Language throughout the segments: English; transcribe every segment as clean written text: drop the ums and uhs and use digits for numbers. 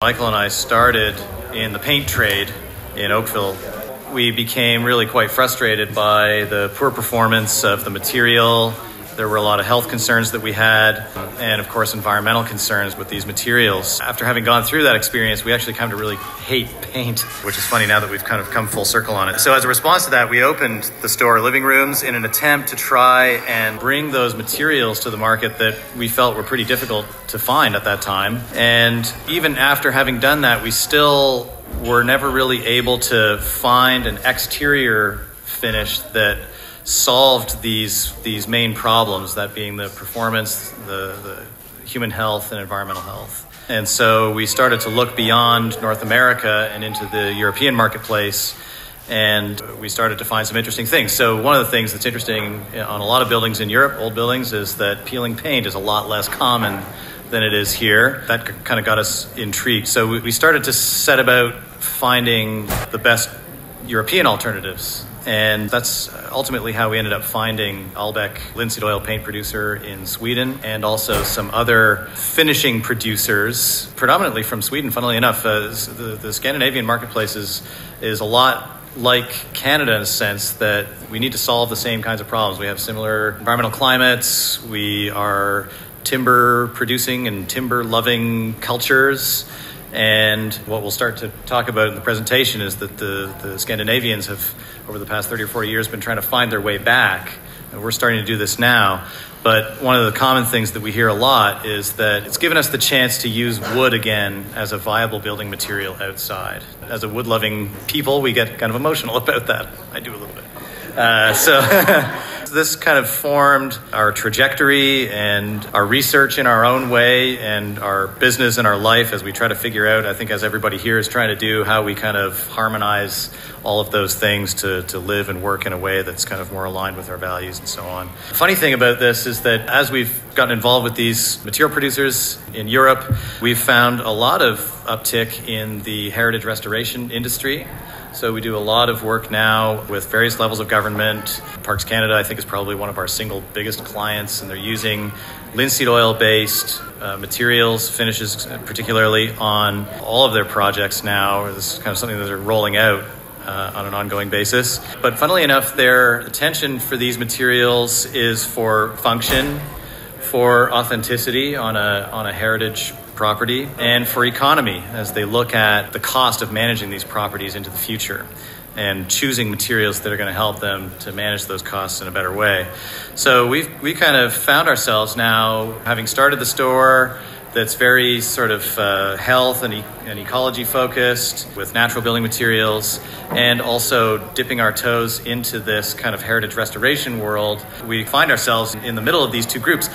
Michael and I started in the paint trade in Oakville. We became really quite frustrated by the poor performance of the material. There were a lot of health concerns that we had, and of course environmental concerns with these materials. After having gone through that experience, we actually come to really hate paint, which is funny now that we've kind of come full circle on it. So as a response to that, we opened the store living rooms in an attempt to try and bring those materials to the market that we felt were pretty difficult to find at that time. And even after having done that, we still were never really able to find an exterior finish that solved these main problems, that being the performance, the human health and environmental health. And so we started to look beyond North America and into the European marketplace, and we started to find some interesting things. So one of the things that's interesting on a lot of buildings in Europe, old buildings, is that peeling paint is a lot less common than it is here. That kind of got us intrigued. So we started to set about finding the best European alternatives. And that's ultimately how we ended up finding Albeck linseed oil paint producer in Sweden, and also some other finishing producers, predominantly from Sweden, funnily enough. The Scandinavian marketplace is a lot like Canada in a sense that we need to solve the same kinds of problems. We have similar environmental climates. We are timber producing and timber loving cultures. And what we'll start to talk about in the presentation is that the Scandinavians have, over the past 30 or 40 years, been trying to find their way back. And we're starting to do this now. But one of the common things that we hear a lot is that it's given us the chance to use wood again as a viable building material outside. As a wood-loving people, we get kind of emotional about that. I do a little bit. This kind of formed our trajectory and our research in our own way, and our business and our life as we try to figure out, I think as everybody here is trying to do, how we kind of harmonize all of those things to live and work in a way that's kind of more aligned with our values and so on. The funny thing about this is that as we've gotten involved with these material producers in Europe, we've found a lot of uptick in the heritage restoration industry. So we do a lot of work now with various levels of government. Parks Canada, I think, is probably one of our single biggest clients, and they're using linseed oil-based materials, finishes particularly, on all of their projects now. This is kind of something that they're rolling out on an ongoing basis. But funnily enough, their attention for these materials is for function, for authenticity on a heritage property, and for economy as they look at the cost of managing these properties into the future and choosing materials that are going to help them to manage those costs in a better way. So we kind of found ourselves now, having started the store that's very sort of health and ecology focused with natural building materials, and also dipping our toes into this kind of heritage restoration world. We find ourselves in the middle of these two groups,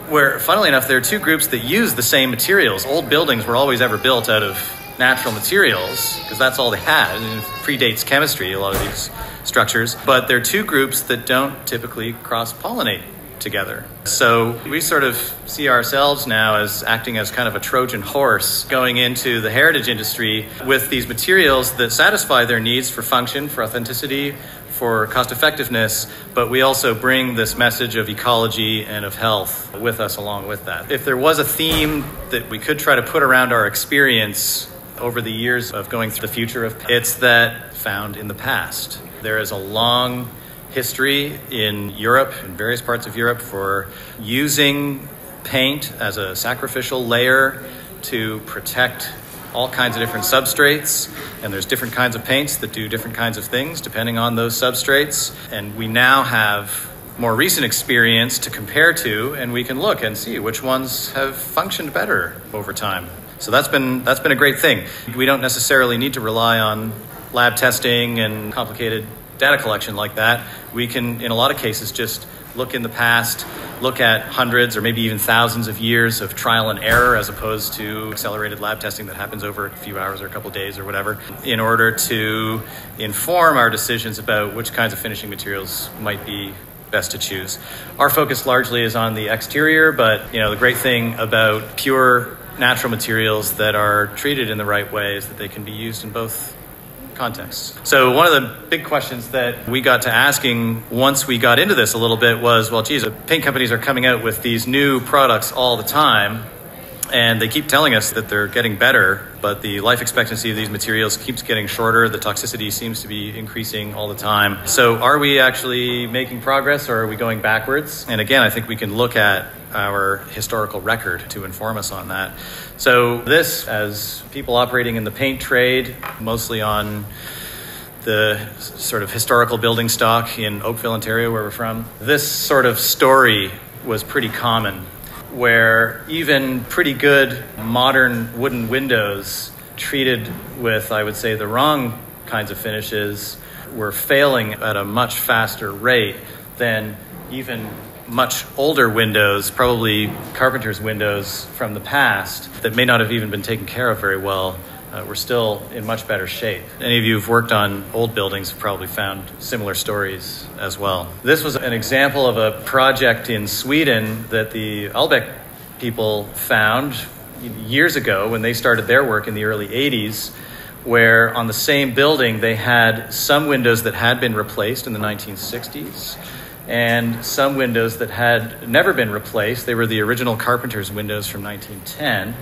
where, funnily enough, there are two groups that use the same materials. Old buildings were always ever built out of natural materials because that's all they had. And it predates chemistry, a lot of these structures. But there are two groups that don't typically cross-pollinate together. So we sort of see ourselves now as acting as kind of a Trojan horse going into the heritage industry with these materials that satisfy their needs for function, for authenticity, for cost effectiveness, but we also bring this message of ecology and of health with us along with that. If there was a theme that we could try to put around our experience over the years of going through the future of, it's that found in the past. There is a long history in Europe, in various parts of Europe, for using paint as a sacrificial layer to protect all kinds of different substrates, and there's different kinds of paints that do different kinds of things depending on those substrates. And we now have more recent experience to compare to, and we can look and see which ones have functioned better over time. So that's been a great thing. We don't necessarily need to rely on lab testing and complicated data collection like that. We can, in a lot of cases, just look in the past, look at hundreds or maybe even thousands of years of trial and error as opposed to accelerated lab testing that happens over a few hours or a couple of days or whatever, in order to inform our decisions about which kinds of finishing materials might be best to choose. Our focus largely is on the exterior, but the great thing about pure natural materials that are treated in the right way is that they can be used in both contexts. So one of the big questions that we got to asking once we got into this a little bit was, well, geez, the paint companies are coming out with these new products all the time. And they keep telling us that they're getting better, but the life expectancy of these materials keeps getting shorter. The toxicity seems to be increasing all the time. So are we actually making progress, or are we going backwards? And again, I think we can look at our historical record to inform us on that. So this, as people operating in the paint trade, mostly on the sort of historical building stock in Oakville, Ontario, where we're from, this sort of story was pretty common, where even pretty good modern wooden windows treated with, I would say, the wrong kinds of finishes were failing at a much faster rate than even much older windows, probably carpenter's windows from the past that may not have even been taken care of very well, were still in much better shape. Any of you who've worked on old buildings have probably found similar stories as well. This was an example of a project in Sweden that the Albeck people found years ago when they started their work in the early 80s, where on the same building they had some windows that had been replaced in the 1960s and some windows that had never been replaced. They were the original carpenter's windows from 1910.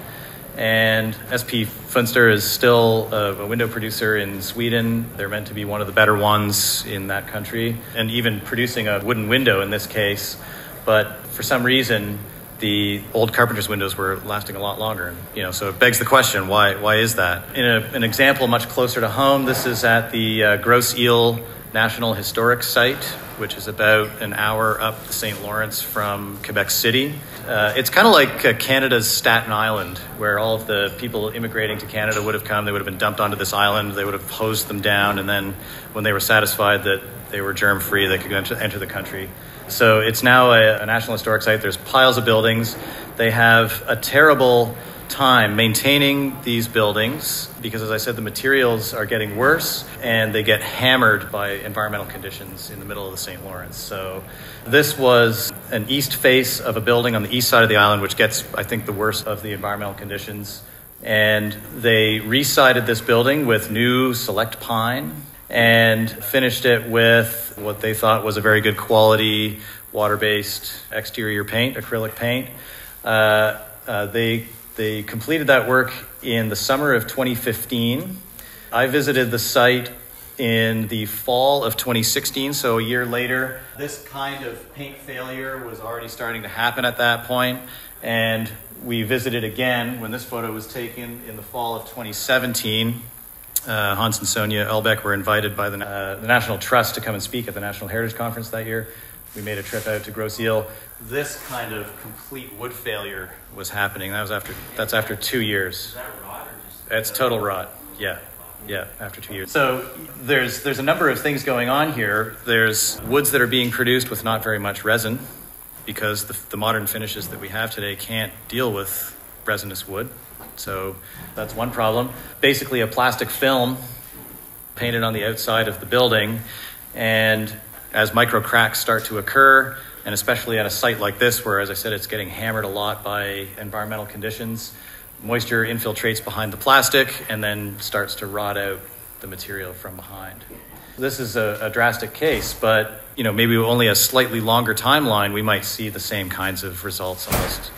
And SP Fönster is still a window producer in Sweden. They're meant to be one of the better ones in that country, and even producing a wooden window in this case. But for some reason, the old carpenter's windows were lasting a lot longer. So it begs the question, why is that? In an example much closer to home, this is at the Grosse Ile National Historic Site, which is about an hour up the St. Lawrence from Quebec City. It's kind of like Canada's Staten Island, where all of the people immigrating to Canada would have come. They would have been dumped onto this island. They would have hosed them down. And then when they were satisfied that they were germ-free, they could enter the country. So it's now a National Historic Site. There's piles of buildings. They have a terrible time maintaining these buildings because, as I said, the materials are getting worse and they get hammered by environmental conditions in the middle of the St. Lawrence. So this was an east face of a building on the east side of the island, which gets, I think, the worst of the environmental conditions. And they re-sided this building with new select pine and finished it with what they thought was a very good quality water-based exterior paint, acrylic paint. They completed that work in the summer of 2015. I visited the site in the fall of 2016, so a year later. This kind of paint failure was already starting to happen at that point, and we visited again when this photo was taken in the fall of 2017. Hans and Sonia Elbeck were invited by the National Trust to come and speak at the National Heritage Conference that year. We made a trip out to Grosse Ile. This kind of complete wood failure was happening. That's after 2 years. Is that rot or just? It's total rot. Yeah, after 2 years. So there's a number of things going on here. There's woods that are being produced with not very much resin because the modern finishes that we have today can't deal with resinous wood. So that's one problem. Basically a plastic film painted on the outside of the building, and as micro cracks start to occur, and especially at a site like this where, as I said, it's getting hammered a lot by environmental conditions, moisture infiltrates behind the plastic and then starts to rot out the material from behind. This is a drastic case, but maybe only a slightly longer timeline, we might see the same kinds of results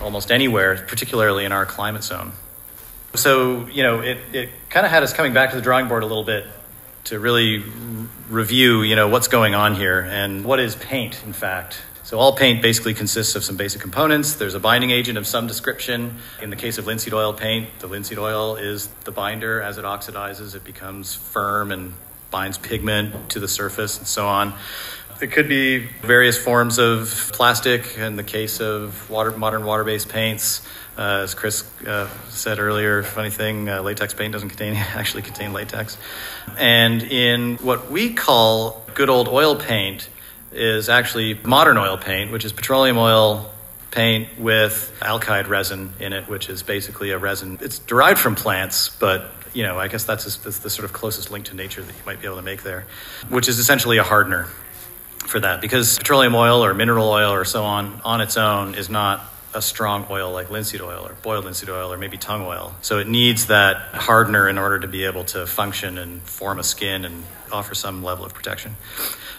almost anywhere, particularly in our climate zone. So, it kind of had us coming back to the drawing board a little bit to really review, what's going on here and what is paint, in fact. So all paint basically consists of some basic components. There's a binding agent of some description. In the case of linseed oil paint, the linseed oil is the binder. As it oxidizes, it becomes firm and binds pigment to the surface and so on. It could be various forms of plastic in the case of modern water-based paints. As Chris said earlier, funny thing, latex paint doesn't actually contain latex. And in what we call good old oil paint is actually modern oil paint, which is petroleum oil paint with alkyd resin in it, which is basically a resin. It's derived from plants, but I guess that's the sort of closest link to nature that you might be able to make there, which is essentially a hardener for that, because petroleum oil or mineral oil or so on its own is not a strong oil like linseed oil or boiled linseed oil or maybe tung oil. So it needs that hardener in order to be able to function and form a skin and offer some level of protection.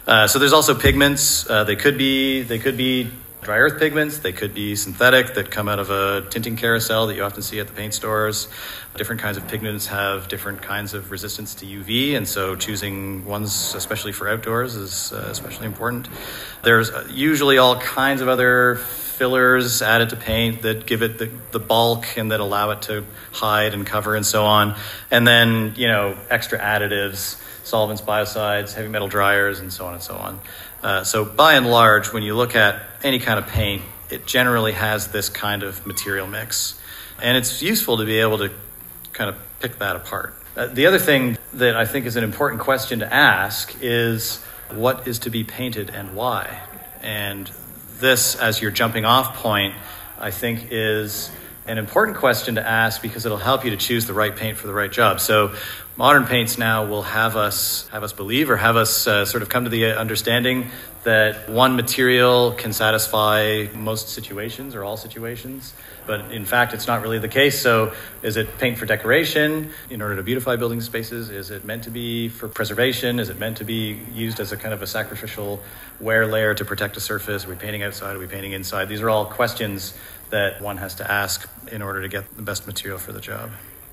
So there's also pigments. They could be dry earth pigments. They could be synthetic that come out of a tinting carousel that you often see at the paint stores. Different kinds of pigments have different kinds of resistance to UV, and so choosing ones, especially for outdoors, is especially important. There's usually all kinds of other fillers added to paint that give it the bulk and that allow it to hide and cover and so on. And then, extra additives, solvents, biocides, heavy metal dryers, and so on and so on. So by and large, when you look at any kind of paint, it generally has this kind of material mix. And it's useful to be able to kind of pick that apart. The other thing that I think is an important question to ask is what is to be painted and why? And this, as your jumping off point, I think is an important question to ask because it'll help you to choose the right paint for the right job. So modern paints now will have us believe or have us sort of come to the understanding that one material can satisfy most situations or all situations. But in fact, it's not really the case. So is it paint for decoration in order to beautify building spaces? Is it meant to be for preservation? Is it meant to be used as a kind of a sacrificial wear layer to protect a surface? Are we painting outside? Are we painting inside? These are all questions that one has to ask in order to get the best material for the job.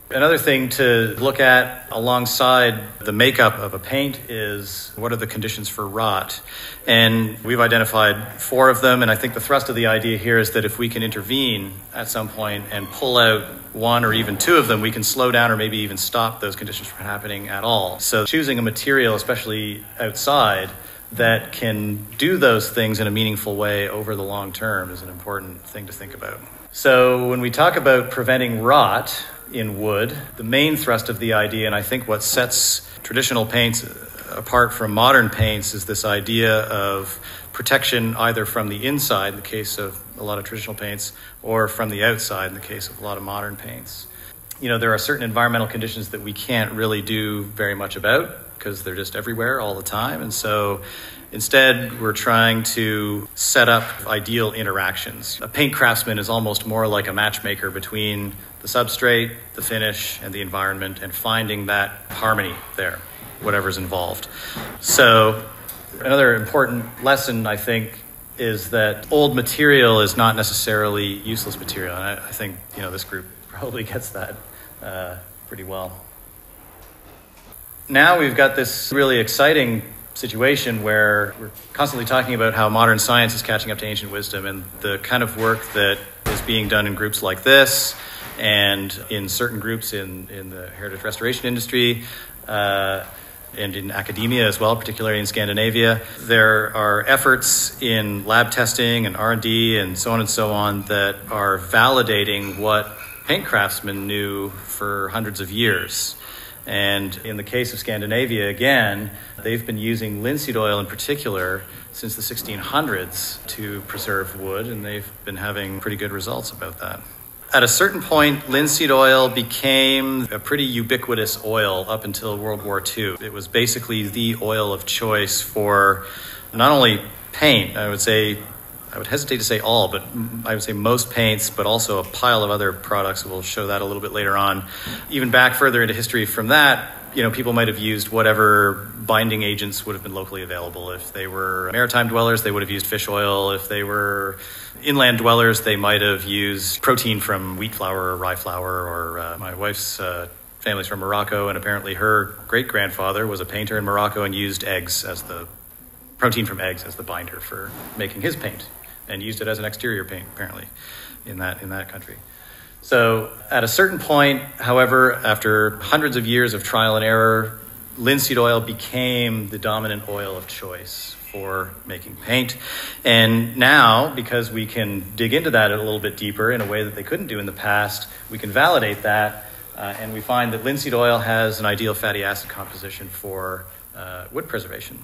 Another thing to look at alongside the makeup of a paint is what are the conditions for rot? And we've identified 4 of them, and I think the thrust of the idea here is that if we can intervene at some point and pull out 1 or even 2 of them, we can slow down or maybe even stop those conditions from happening at all. So choosing a material, especially outside, that can do those things in a meaningful way over the long term is an important thing to think about. So when we talk about preventing rot in wood, the main thrust of the idea, and I think what sets traditional paints apart from modern paints, is this idea of protection either from the inside, in the case of a lot of traditional paints, or from the outside, in the case of a lot of modern paints. There are certain environmental conditions that we can't really do very much about because they're just everywhere all the time. And so instead, we're trying to set up ideal interactions. A paint craftsman is almost more like a matchmaker between the substrate, the finish, and the environment, and finding that harmony there, whatever's involved. So another important lesson, I think, is that old material is not necessarily useless material. And I think, this group probably gets that pretty well. Now we've got this really exciting situation where we're constantly talking about how modern science is catching up to ancient wisdom, and the kind of work that is being done in groups like this and in certain groups in the heritage restoration industry and in academia as well, particularly in Scandinavia. There are efforts in lab testing and R&D and so on that are validating what paint craftsmen knew for hundreds of years. And in the case of Scandinavia, again, they've been using linseed oil in particular since the 1600s to preserve wood, and they've been having pretty good results about that. At a certain point, linseed oil became a pretty ubiquitous oil up until World War II. It was basically the oil of choice for not only paint, I would hesitate to say all, but I would say most paints, but also a pile of other products. We'll show that a little bit later on. Even back further into history from that, people might have used whatever binding agents would have been locally available. If they were maritime dwellers, they would have used fish oil. If they were inland dwellers, they might have used protein from wheat flour or rye flour. Or my wife's family's from Morocco, and apparently her great-grandfather was a painter in Morocco and used eggs as the protein from eggs as the binder for making his paint, and used it as an exterior paint, apparently, in that country. So at a certain point, however, after hundreds of years of trial and error, linseed oil became the dominant oil of choice for making paint. And now, because we can dig into that a little bit deeper in a way that they couldn't do in the past, we can validate that, and we find that linseed oil has an ideal fatty acid composition for wood preservation.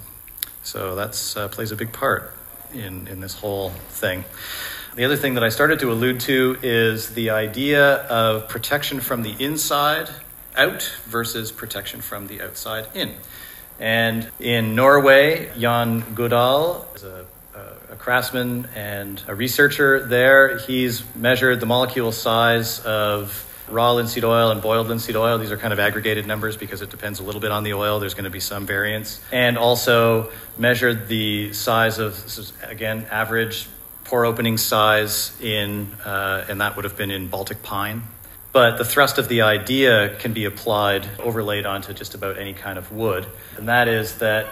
So that plays a big part in this whole thing. The other thing that I started to allude to is the idea of protection from the inside out versus protection from the outside in. And in Norway, Jan Godal is a craftsman and a researcher there. He's measured the molecule size of raw linseed oil and boiled linseed oil. These are kind of aggregated numbers because it depends a little bit on the oil. There's going to be some variance. And also measured the size of, this is again, average pore opening size and that would have been in Baltic pine. But the thrust of the idea can be applied, overlaid onto just about any kind of wood. And that is that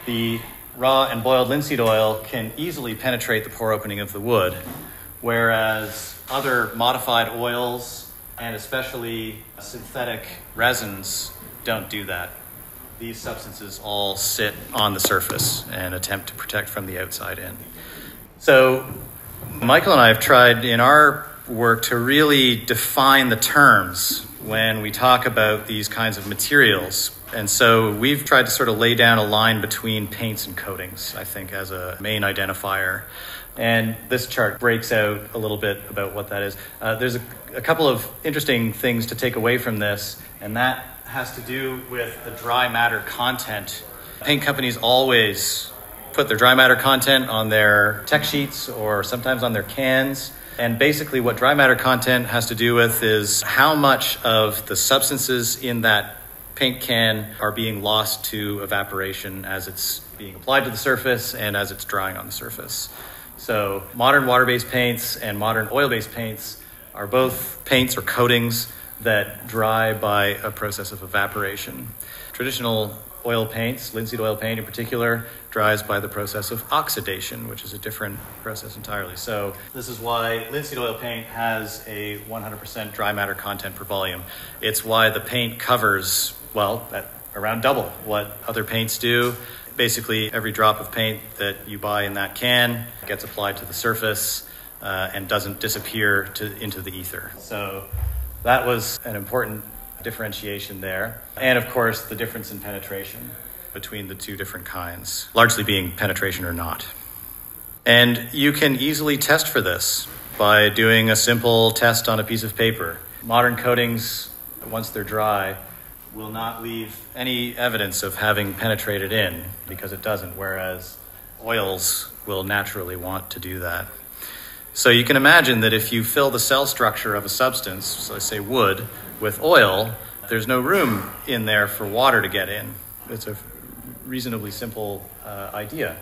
the raw and boiled linseed oil can easily penetrate the pore opening of the wood, whereas other modified oils and especially synthetic resins don't do that. These substances all sit on the surface and attempt to protect from the outside in. So Michael and I have tried in our work to really define the terms when we talk about these kinds of materials. And so we've tried to sort of lay down a line between paints and coatings, I think, as a main identifier. And this chart breaks out a little bit about what that is. There's a couple of interesting things to take away from this, and that has to do with the dry matter content. Paint companies always put their dry matter content on their tech sheets or sometimes on their cans. And basically what dry matter content has to do with is how much of the substances in that paint can are being lost to evaporation as it's being applied to the surface and as it's drying on the surface. So modern water-based paints and modern oil-based paints are both paints or coatings that dry by a process of evaporation. Traditional oil paints, linseed oil paint in particular, dries by the process of oxidation, which is a different process entirely. So this is why linseed oil paint has a 100% dry matter content per volume. It's why the paint covers, well, at around double what other paints do. Basically, every drop of paint that you buy in that can gets applied to the surface and doesn't disappear into the ether. So that was an important differentiation there. And of course, the difference in penetration between the two different kinds, largely being penetration or not. And you can easily test for this by doing a simple test on a piece of paper. Modern coatings, once they're dry, will not leave any evidence of having penetrated in because it doesn't, whereas oils will naturally want to do that. So you can imagine that if you fill the cell structure of a substance, so let's say wood, with oil, there's no room in there for water to get in. It's a reasonably simple idea.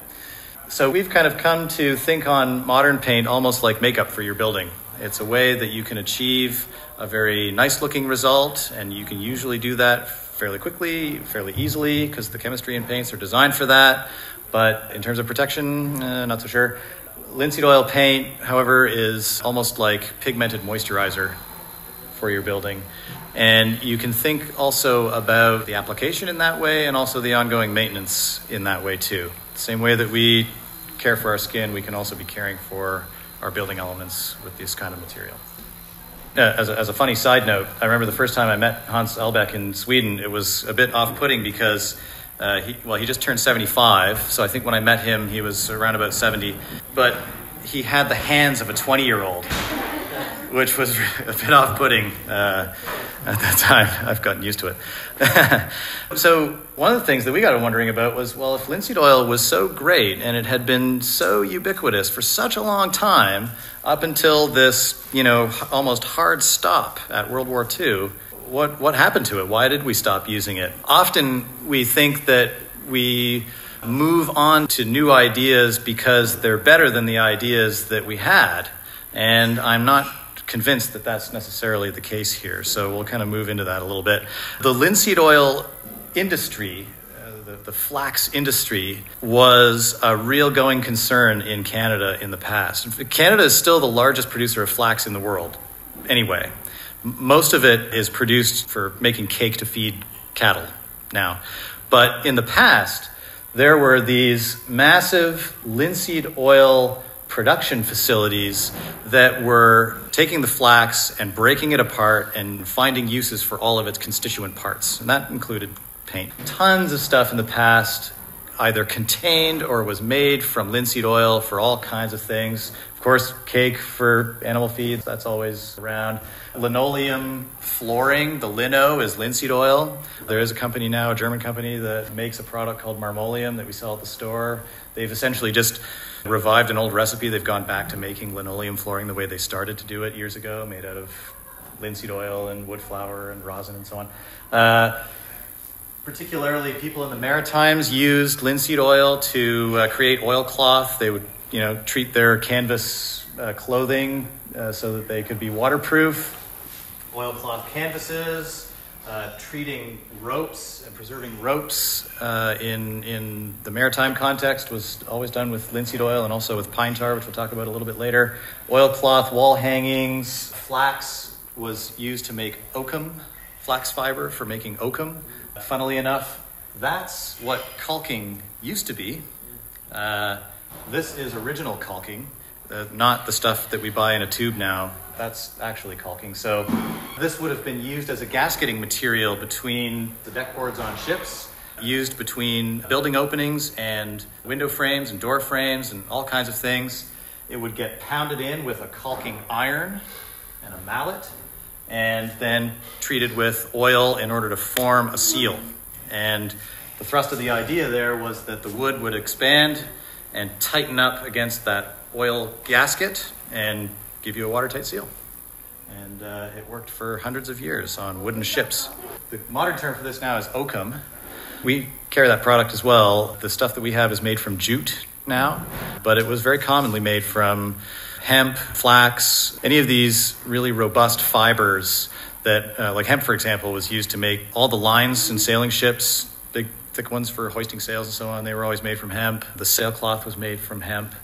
So we've kind of come to think on modern paint almost like makeup for your building. It's a way that you can achieve a very nice looking result, and you can usually do that fairly quickly, fairly easily, because the chemistry in paints are designed for that. But in terms of protection, not so sure. Linseed oil paint, however, is almost like pigmented moisturizer for your building. And you can think also about the application in that way and also the ongoing maintenance in that way too. The same way that we care for our skin, we can also be caring for our building elements with this kind of material. As a funny side note, I remember the first time I met Hans Elbeck in Sweden, it was a bit off-putting because he just turned 75, so I think when I met him, he was around about 70. But he had the hands of a 20-year-old, which was a bit off-putting at that time. I've gotten used to it. So one of the things that we got wondering about was, well, if linseed oil was so great and it had been so ubiquitous for such a long time, up until this, almost hard stop at World War II, what happened to it? Why did we stop using it? Often we think that we move on to new ideas because they're better than the ideas that we had. And I'm not convinced that that's necessarily the case here. So we'll kind of move into that a little bit. The linseed oil industry, the flax industry, was a real going concern in Canada in the past. Canada is still the largest producer of flax in the world anyway. Most of it is produced for making cake to feed cattle now. But in the past, there were these massive linseed oil production facilities that were taking the flax and breaking it apart and finding uses for all of its constituent parts. And that included paint. Tons of stuff in the past either contained or was made from linseed oil for all kinds of things. Of course, cake for animal feeds, that's always around. Linoleum flooring, the lino is linseed oil. There is a company now, a German company, that makes a product called marmoleum that we sell at the store. They've essentially just revived an old recipe. They've gone back to making linoleum flooring the way they started to do it years ago, made out of linseed oil and wood flour and rosin and so on. Particularly people in the Maritimes used linseed oil to create oilcloth. They would treat their canvas clothing so that they could be waterproof. Oilcloth canvases, treating ropes and preserving ropes in the maritime context was always done with linseed oil and also with pine tar, which we'll talk about a little bit later. Oilcloth wall hangings. Flax was used to make oakum, flax fiber for making oakum. Funnily enough, that's what caulking used to be. This is original caulking, not the stuff that we buy in a tube now. That's actually caulking. So this would have been used as a gasketing material between the deck boards on ships, used between building openings and window frames and door frames and all kinds of things. It would get pounded in with a caulking iron and a mallet, and then treated with oil in order to form a seal. And the thrust of the idea there was that the wood would expand and tighten up against that oil gasket and give you a watertight seal. And it worked for hundreds of years on wooden ships. The modern term for this now is oakum. We carry that product as well. The stuff that we have is made from jute now, but it was very commonly made from hemp, flax, any of these really robust fibers that, like hemp, for example, was used to make all the lines in sailing ships, big, thick ones for hoisting sails and so on. They were always made from hemp. The sailcloth was made from hemp.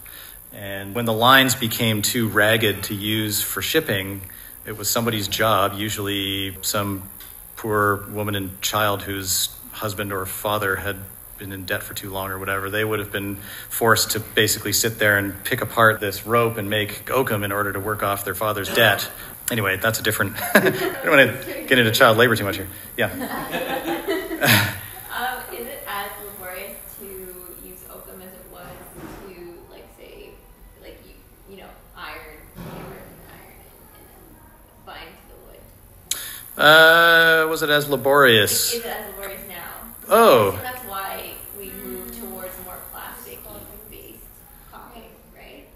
And when the lines became too ragged to use for shipping, it was somebody's job, usually some poor woman and child whose husband or father had been in debt for too long or whatever. They would have been forced to basically sit there and pick apart this rope and make oakum in order to work off their father's debt. Anyway, that's a different... I don't want to get into child labor too much here. Yeah. Is it as laborious to use oakum as it was to, like, say, like, iron and then bind to the wood? Was it as laborious? Is it as laborious now? Oh. So that's why we moved towards more plastic-based caulking, right?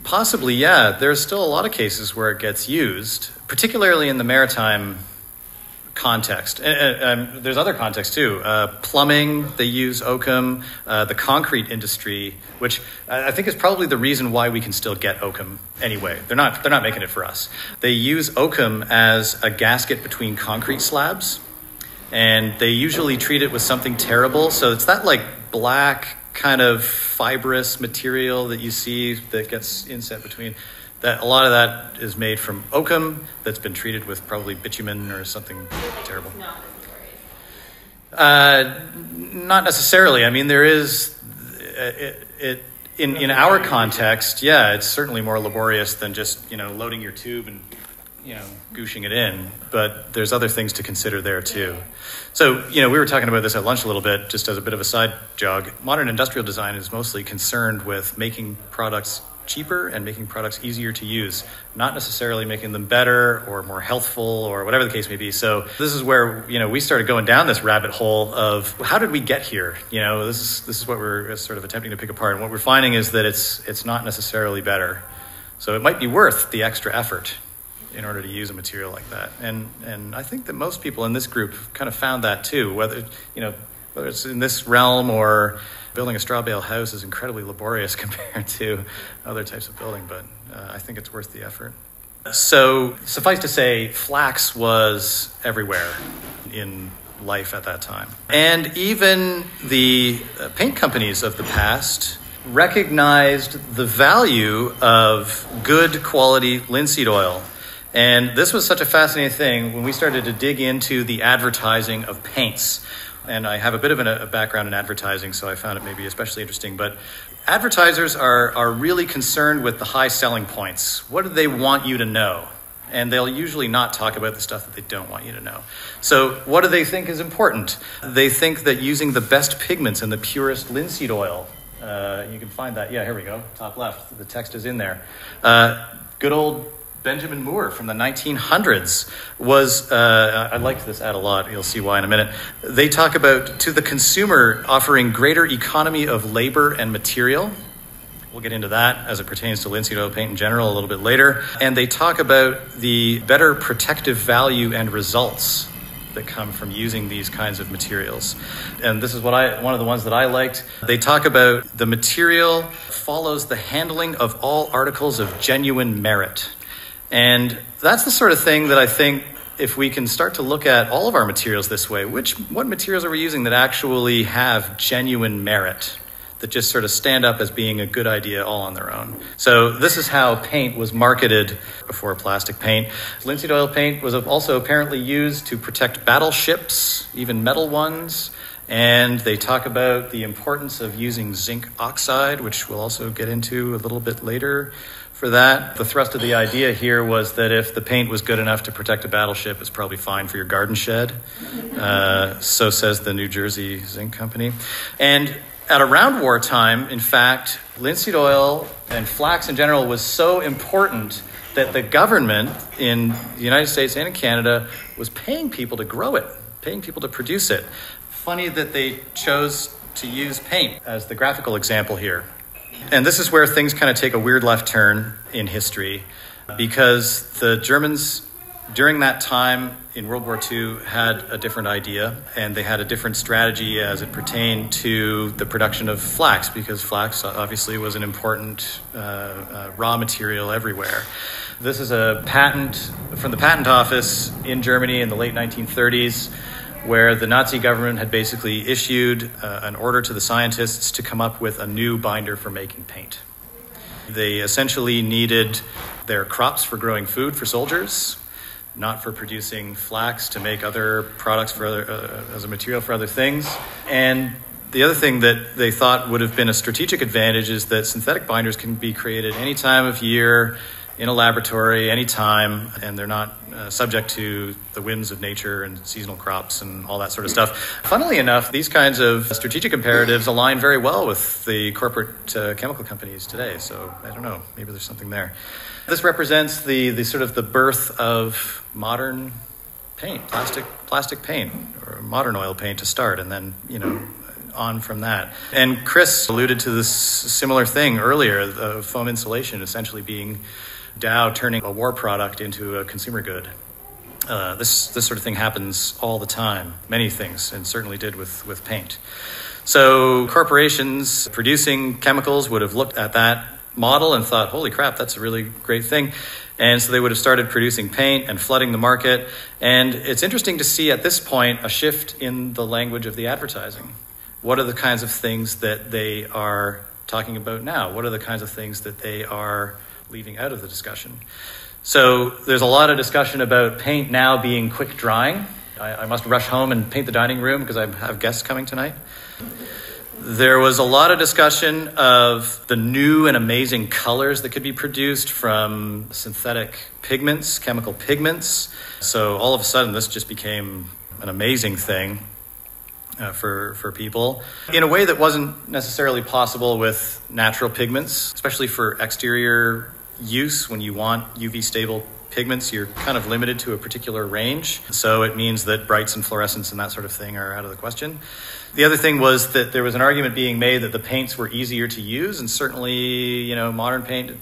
Possibly, yeah. There's still a lot of cases where it gets used, particularly in the maritime context. There's other contexts too. Plumbing, they use oakum. The concrete industry, which I think is probably the reason why we can still get oakum anyway. They're not making it for us. They use oakum as a gasket between concrete slabs, and they usually treat it with something terrible. So it's that like black kind of fibrous material that you see that gets inset between. That a lot of that is made from oakum that's been treated with probably bitumen or something terrible. Not necessarily. I mean, there is in our context. Yeah, it's certainly more laborious than just loading your tube and gooshing it in. But there's other things to consider there too. So we were talking about this at lunch a little bit, just as a bit of a side jog. Modern industrial design is mostly concerned with making products cheaper and making products easier to use, not necessarily making them better or more healthful or whatever the case may be. So this is where we started going down this rabbit hole of how did we get here? This is what we're sort of attempting to pick apart. And what we're finding is that it's not necessarily better. So it might be worth the extra effort in order to use a material like that. And I think that most people in this group kind of found that too, whether it's in this realm or building a straw bale house is incredibly laborious compared to other types of building, but I think it's worth the effort. So suffice to say, flax was everywhere in life at that time. And even the paint companies of the past recognized the value of good quality linseed oil. And this was such a fascinating thing when we started to dig into the advertising of paints. And I have a bit of a background in advertising, so I found it maybe especially interesting. But advertisers are really concerned with the high selling points. What do they want you to know? And they'll usually not talk about the stuff that they don't want you to know. So what do they think is important? They think that using the best pigments and the purest linseed oil, you can find that. Yeah, here we go, top left. The text is in there. Good old Benjamin Moore from the 1900s was, I liked this ad a lot, you'll see why in a minute. They talk about, to the consumer, offering greater economy of labor and material. We'll get into that as it pertains to linseed oil paint in general a little bit later. And they talk about the better protective value and results that come from using these kinds of materials. And this is one of the ones that I liked. They talk about the material follows the handling of all articles of genuine merit. And that's the sort of thing that I think, if we can start to look at all of our materials this way, what materials are we using that actually have genuine merit, that just sort of stand up as being a good idea all on their own? So this is how paint was marketed before plastic paint. Linseed oil paint was also apparently used to protect battleships, even metal ones. And they talk about the importance of using zinc oxide, which we'll also get into a little bit later for that. The thrust of the idea here was that if the paint was good enough to protect a battleship, it's probably fine for your garden shed. So says the New Jersey Zinc Company. And at around wartime, in fact, linseed oil and flax in general was so important that the government in the United States and in Canada was paying people to grow it, paying people to produce it. Funny that they chose to use paint as the graphical example here. And this is where things kind of take a weird left turn in history, because the Germans during that time in World War II had a different idea, and they had a different strategy as it pertained to the production of flax, because flax obviously was an important raw material everywhere. This is a patent from the patent office in Germany in the late 1930s, where the Nazi government had basically issued an order to the scientists to come up with a new binder for making paint. They essentially needed their crops for growing food for soldiers, not for producing flax to make other products for as a material for other things. And the other thing that they thought would have been a strategic advantage is that synthetic binders can be created any time of year, in a laboratory, anytime, and they're not subject to the whims of nature and seasonal crops and all that sort of stuff. Funnily enough, these kinds of strategic imperatives align very well with the corporate chemical companies today. So I don't know, maybe there's something there. This represents the sort of the birth of modern paint, plastic paint, or modern oil paint to start, and then, on from that. And Chris alluded to this similar thing earlier, of foam insulation essentially being Dow turning a war product into a consumer good. This sort of thing happens all the time, many things, and certainly did with paint. So corporations producing chemicals would have looked at that model and thought, holy crap, that's a really great thing. And so they would have started producing paint and flooding the market. And it's interesting to see at this point a shift in the language of the advertising. What are the kinds of things that they are talking about now? What are the kinds of things that they are leaving out of the discussion? So there's a lot of discussion about paint now being quick drying. I must rush home and paint the dining room because I have guests coming tonight. There was a lot of discussion of the new and amazing colors that could be produced from synthetic pigments, chemical pigments. So all of a sudden this just became an amazing thing for people in a way that wasn't necessarily possible with natural pigments, especially for exterior use. When you want UV stable pigments, you're kind of limited to a particular range. So it means that brights and fluorescents and that sort of thing are out of the question. The other thing was that there was an argument being made that the paints were easier to use, and certainly, modern paint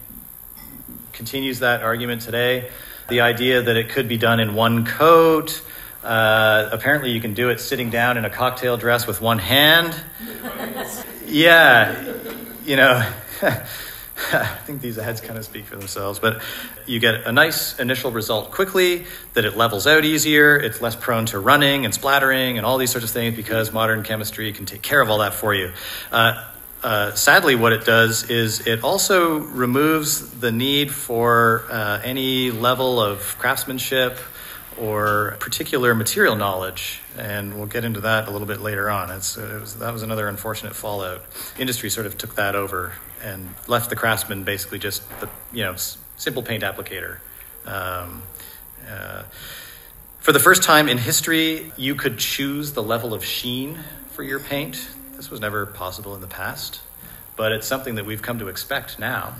continues that argument today. The idea that it could be done in one coat. Apparently you can do it sitting down in a cocktail dress with one hand. Yeah, I think these ads kind of speak for themselves, but you get a nice initial result quickly, that it levels out easier, it's less prone to running and splattering and all these sorts of things because modern chemistry can take care of all that for you. Sadly, what it does is it also removes the need for any level of craftsmanship or particular material knowledge, and we'll get into that a little bit later on. That was another unfortunate fallout. Industry sort of took that over and left the craftsman basically just the simple paint applicator. For the first time in history, you could choose the level of sheen for your paint. This was never possible in the past, but it's something that we've come to expect now.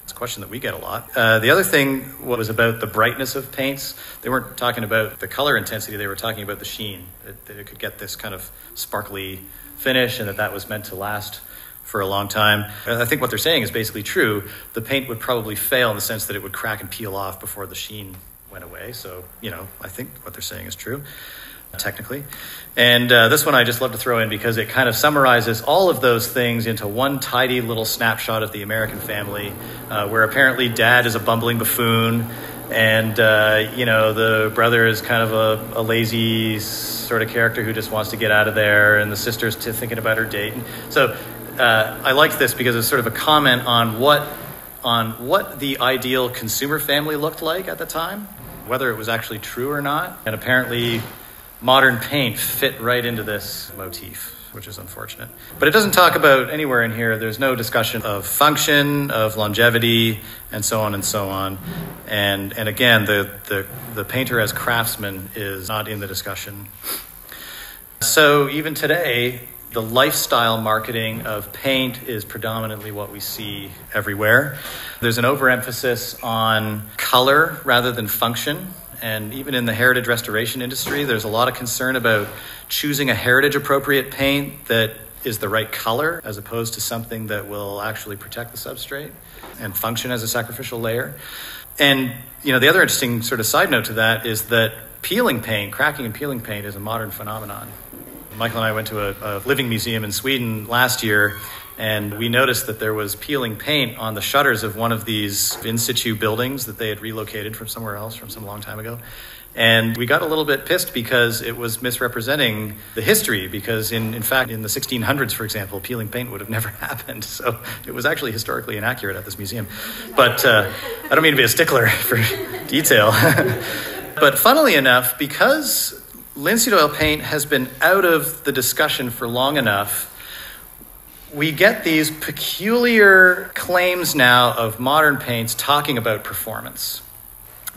It's a question that we get a lot. The other thing was about the brightness of paints. They weren't talking about the color intensity, they were talking about the sheen, that it could get this kind of sparkly finish and that was meant to last for a long time. I think what they're saying is basically true. The paint would probably fail in the sense that it would crack and peel off before the sheen went away. So, I think what they're saying is true. technically. And this one I just love to throw in because it kind of summarizes all of those things into one tidy little snapshot of the American family, where apparently dad is a bumbling buffoon, and the brother is kind of a lazy sort of character who just wants to get out of there, and the sister's thinking about her date. And so I liked this because it's sort of a comment on what the ideal consumer family looked like at the time, whether it was actually true or not. And apparently modern paint fit right into this motif, which is unfortunate. But it doesn't talk about anywhere in here, there's no discussion of function, of longevity, and so on and so on. And again, the painter as craftsman is not in the discussion. So even today, the lifestyle marketing of paint is predominantly what we see everywhere. There's an overemphasis on color rather than function. And even in the heritage restoration industry, there's a lot of concern about choosing a heritage-appropriate paint that is the right color as opposed to something that will actually protect the substrate and function as a sacrificial layer. And, the other interesting sort of side note to that is that peeling paint, cracking and peeling paint, is a modern phenomenon. Michael and I went to a living museum in Sweden last year, and we noticed that there was peeling paint on the shutters of one of these in situ buildings that they had relocated from somewhere else from some long time ago. And we got a little bit pissed because it was misrepresenting the history, because in fact, in the 1600s, for example, peeling paint would have never happened. So it was actually historically inaccurate at this museum. But I don't mean to be a stickler for detail. But funnily enough, because linseed oil paint has been out of the discussion for long enough, we get these peculiar claims now of modern paints talking about performance.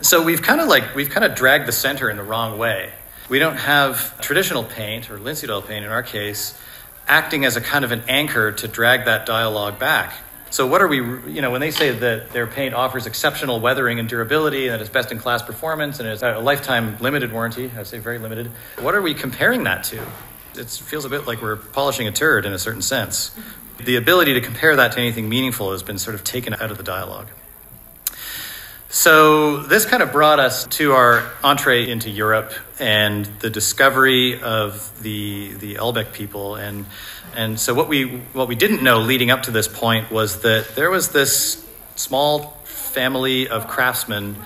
So we've kind of dragged the center in the wrong way. We don't have traditional paint, or linseed oil paint in our case, acting as a kind of an anchor to drag that dialogue back. So what are we, when they say that their paint offers exceptional weathering and durability, and it's best-in-class performance, and it's a lifetime limited warranty, I would say very limited, what are we comparing that to? It feels a bit like we're polishing a turd in a certain sense. The ability to compare that to anything meaningful has been sort of taken out of the dialogue. So this kind of brought us to our entree into Europe and the discovery of the Elbec people. And so what we didn't know leading up to this point was that there was this small family of craftsmen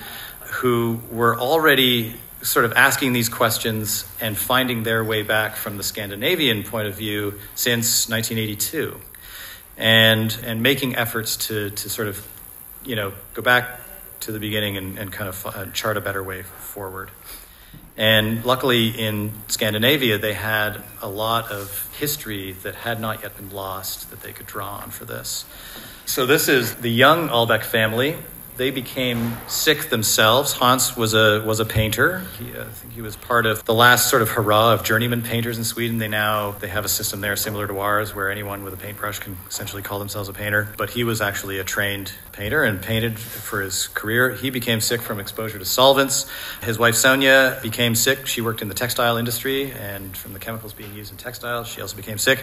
who were already sort of asking these questions and finding their way back from the Scandinavian point of view since 1982, and making efforts to sort of, go back to the beginning and kind of chart a better way forward. And luckily in Scandinavia, they had a lot of history that had not yet been lost that they could draw on for this. So this is the young Albeck family. They became sick themselves. Hans was a painter. I think he was part of the last sort of hurrah of journeyman painters in Sweden. They have a system there similar to ours where anyone with a paintbrush can essentially call themselves a painter. But he was actually a trained painter and painted for his career. He became sick from exposure to solvents. His wife Sonia became sick. She worked in the textile industry, and from the chemicals being used in textiles, she also became sick.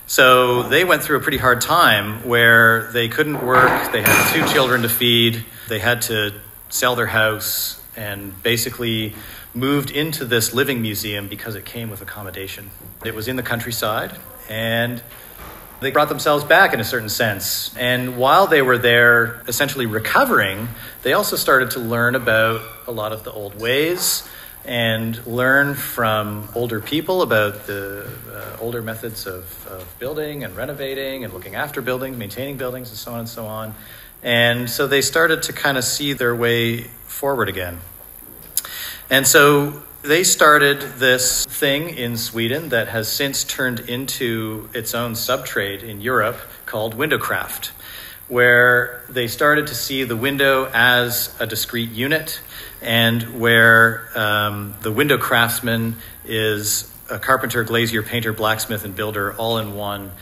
So they went through a pretty hard time where they couldn't work. They had 2 children to feed. They had to sell their house and basically moved into this living museum because it came with accommodation. It was in the countryside, and they brought themselves back in a certain sense. And while they were there essentially recovering, they also started to learn about a lot of the old ways and learn from older people about the older methods of building and renovating and looking after buildings, maintaining buildings, and so on and so on. And so they started to kind of see their way forward again. And so they started this thing in Sweden that has since turned into its own subtrade in Europe called windowcraft, where they started to see the window as a discrete unit, and where the window craftsman is a carpenter, glazier, painter, blacksmith, and builder all in one,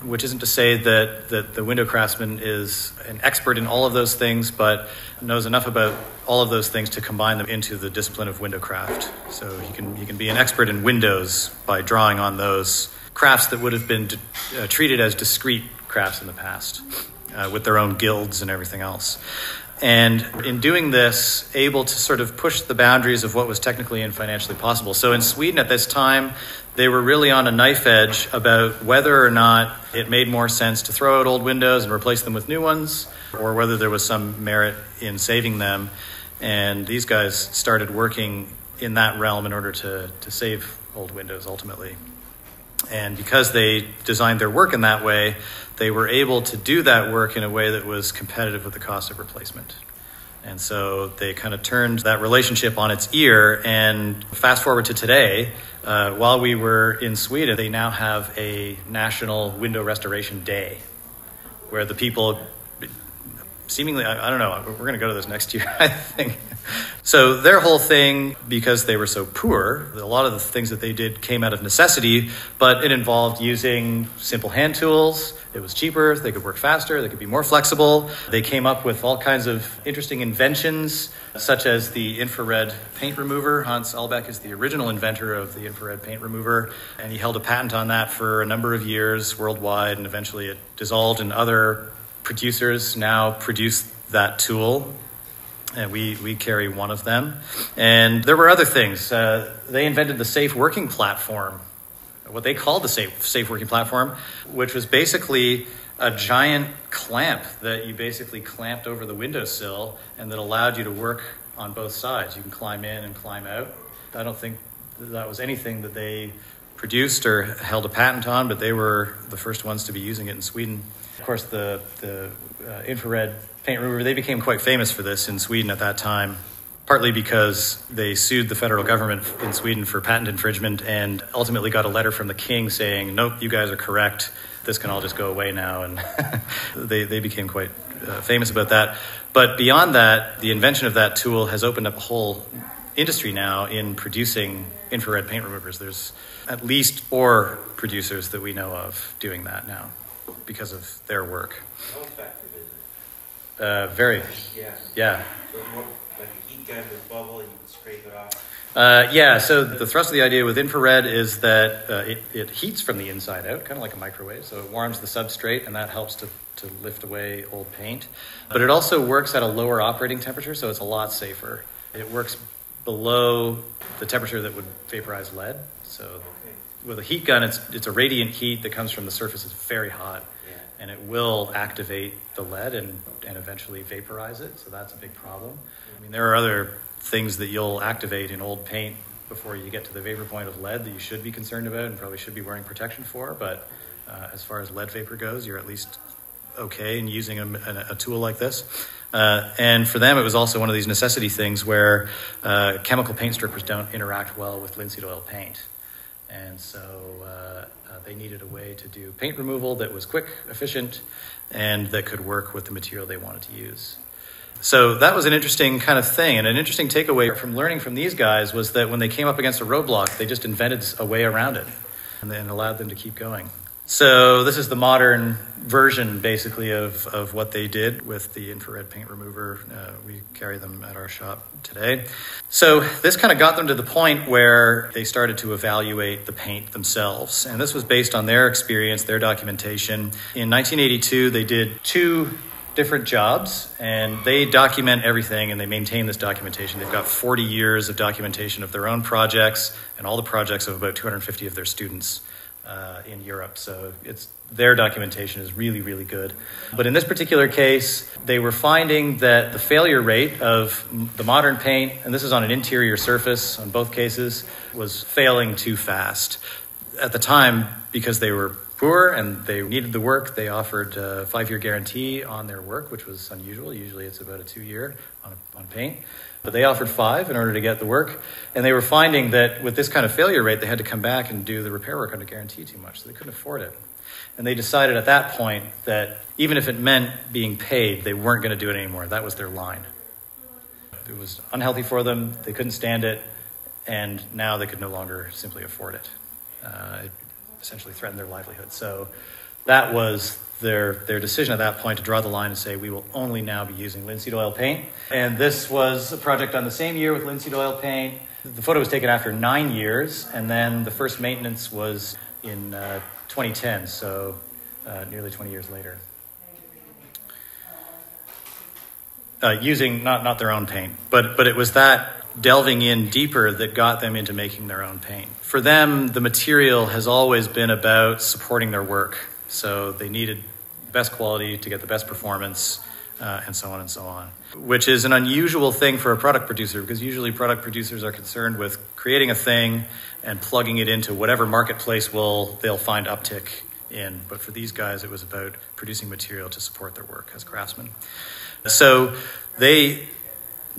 which isn't to say that the window craftsman is an expert in all of those things, but knows enough about all of those things to combine them into the discipline of window craft. So he can be an expert in windows by drawing on those crafts that would have been treated as discrete crafts in the past, with their own guilds and everything else. And in doing this, able to sort of push the boundaries of what was technically and financially possible. So in Sweden at this time, they were really on a knife edge about whether or not it made more sense to throw out old windows and replace them with new ones, or whether there was some merit in saving them. And these guys started working in that realm in order to save old windows ultimately. And because they designed their work in that way, they were able to do that work in a way that was competitive with the cost of replacement. And so they kind of turned that relationship on its ear. And fast forward to today, while we were in Sweden, they now have a National Window Restoration Day where the people seemingly, I don't know, we're going to go to this next year, I think. So their whole thing, because they were so poor, a lot of the things that they did came out of necessity, but it involved using simple hand tools. It was cheaper, they could work faster, they could be more flexible. They came up with all kinds of interesting inventions, such as the infrared paint remover. Hans Albeck is the original inventor of the infrared paint remover, and he held a patent on that for a number of years worldwide, and eventually it dissolved, and other producers now produce that tool. And we carry one of them. And there were other things. They invented the safe working platform, what they called the safe working platform, which was basically a giant clamp that you basically clamped over the windowsill and that allowed you to work on both sides. You can climb in and climb out. I don't think that was anything that they produced or held a patent on, but they were the first ones to be using it in Sweden. Of course, the infrared paint remover, they became quite famous for this in Sweden at that time, partly because they sued the federal government in Sweden for patent infringement and ultimately got a letter from the king saying, nope, you guys are correct. This can all just go away now. And they became quite famous about that. But beyond that, the invention of that tool has opened up a whole industry now in producing infrared paint removers. There's at least 4 producers that we know of doing that now because of their work. How effective is it? Very. Yeah. So it's more like a heat gun with bubble and you can scrape it off? Yeah, so the thrust of the idea with infrared is that it heats from the inside out, kind of like a microwave. So it warms the substrate, and that helps to lift away old paint. But it also works at a lower operating temperature, so it's a lot safer. It works below the temperature that would vaporize lead. So with a heat gun, it's a radiant heat that comes from the surface. It's very hot, and it will activate the lead and eventually vaporize it. So that's a big problem. I mean, there are other things that you'll activate in old paint before you get to the vapor point of lead that you should be concerned about and probably should be wearing protection for. But as far as lead vapor goes, you're at least okay in using a tool like this. And for them, it was also one of these necessity things where chemical paint strippers don't interact well with linseed oil paint. And so they needed a way to do paint removal that was quick, efficient, and that could work with the material they wanted to use. So that was an interesting kind of thing. And an interesting takeaway from learning from these guys was that when they came up against a roadblock, they just invented a way around it and then allowed them to keep going. So this is the modern version, basically, of what they did with the infrared paint remover. We carry them at our shop today. So this kind of got them to the point where they started to evaluate the paint themselves. And this was based on their experience, their documentation. In 1982, they did 2 different jobs, and they document everything, and they maintain this documentation. They've got 40 years of documentation of their own projects and all the projects of about 250 of their students in Europe. So their documentation is really, really good. But in this particular case, they were finding that the failure rate of the modern paint, and this is on an interior surface on both cases, was failing too fast. At the time, because they were poor and they needed the work, they offered a 5-year guarantee on their work, which was unusual. Usually it's about a 2-year on paint. But they offered 5 in order to get the work. And they were finding that with this kind of failure rate, they had to come back and do the repair work under guarantee too much. So they couldn't afford it. And they decided at that point that even if it meant being paid, they weren't going to do it anymore. That was their line. It was unhealthy for them. They couldn't stand it. And now they could no longer simply afford it. It essentially threatened their livelihood. So that was their decision at that point to draw the line and say, we will only now be using linseed oil paint. And this was a project done the same year with linseed oil paint. The photo was taken after 9 years, and then the first maintenance was in 2010, so nearly 20 years later. using not their own paint, but it was that delving in deeper that got them into making their own paint. For them, the material has always been about supporting their work. So they needed best quality to get the best performance, and so on, which is an unusual thing for a product producer, because usually product producers are concerned with creating a thing and plugging it into whatever marketplace they'll find uptick in. But for these guys, it was about producing material to support their work as craftsmen. So they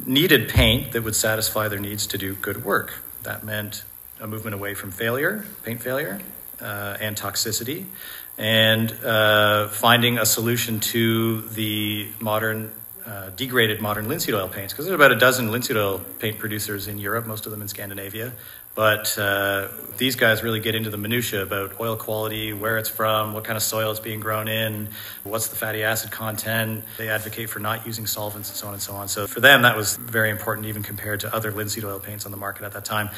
needed paint that would satisfy their needs to do good work. That meant a movement away from paint failure, and toxicity, and finding a solution to the degraded modern linseed oil paints, because there's about a dozen linseed oil paint producers in Europe, most of them in Scandinavia. But these guys really get into the minutiae about oil quality, where it's from, what kind of soil it's being grown in, what's the fatty acid content. They advocate for not using solvents and so on and so on. So for them, that was very important, even compared to other linseed oil paints on the market at that time.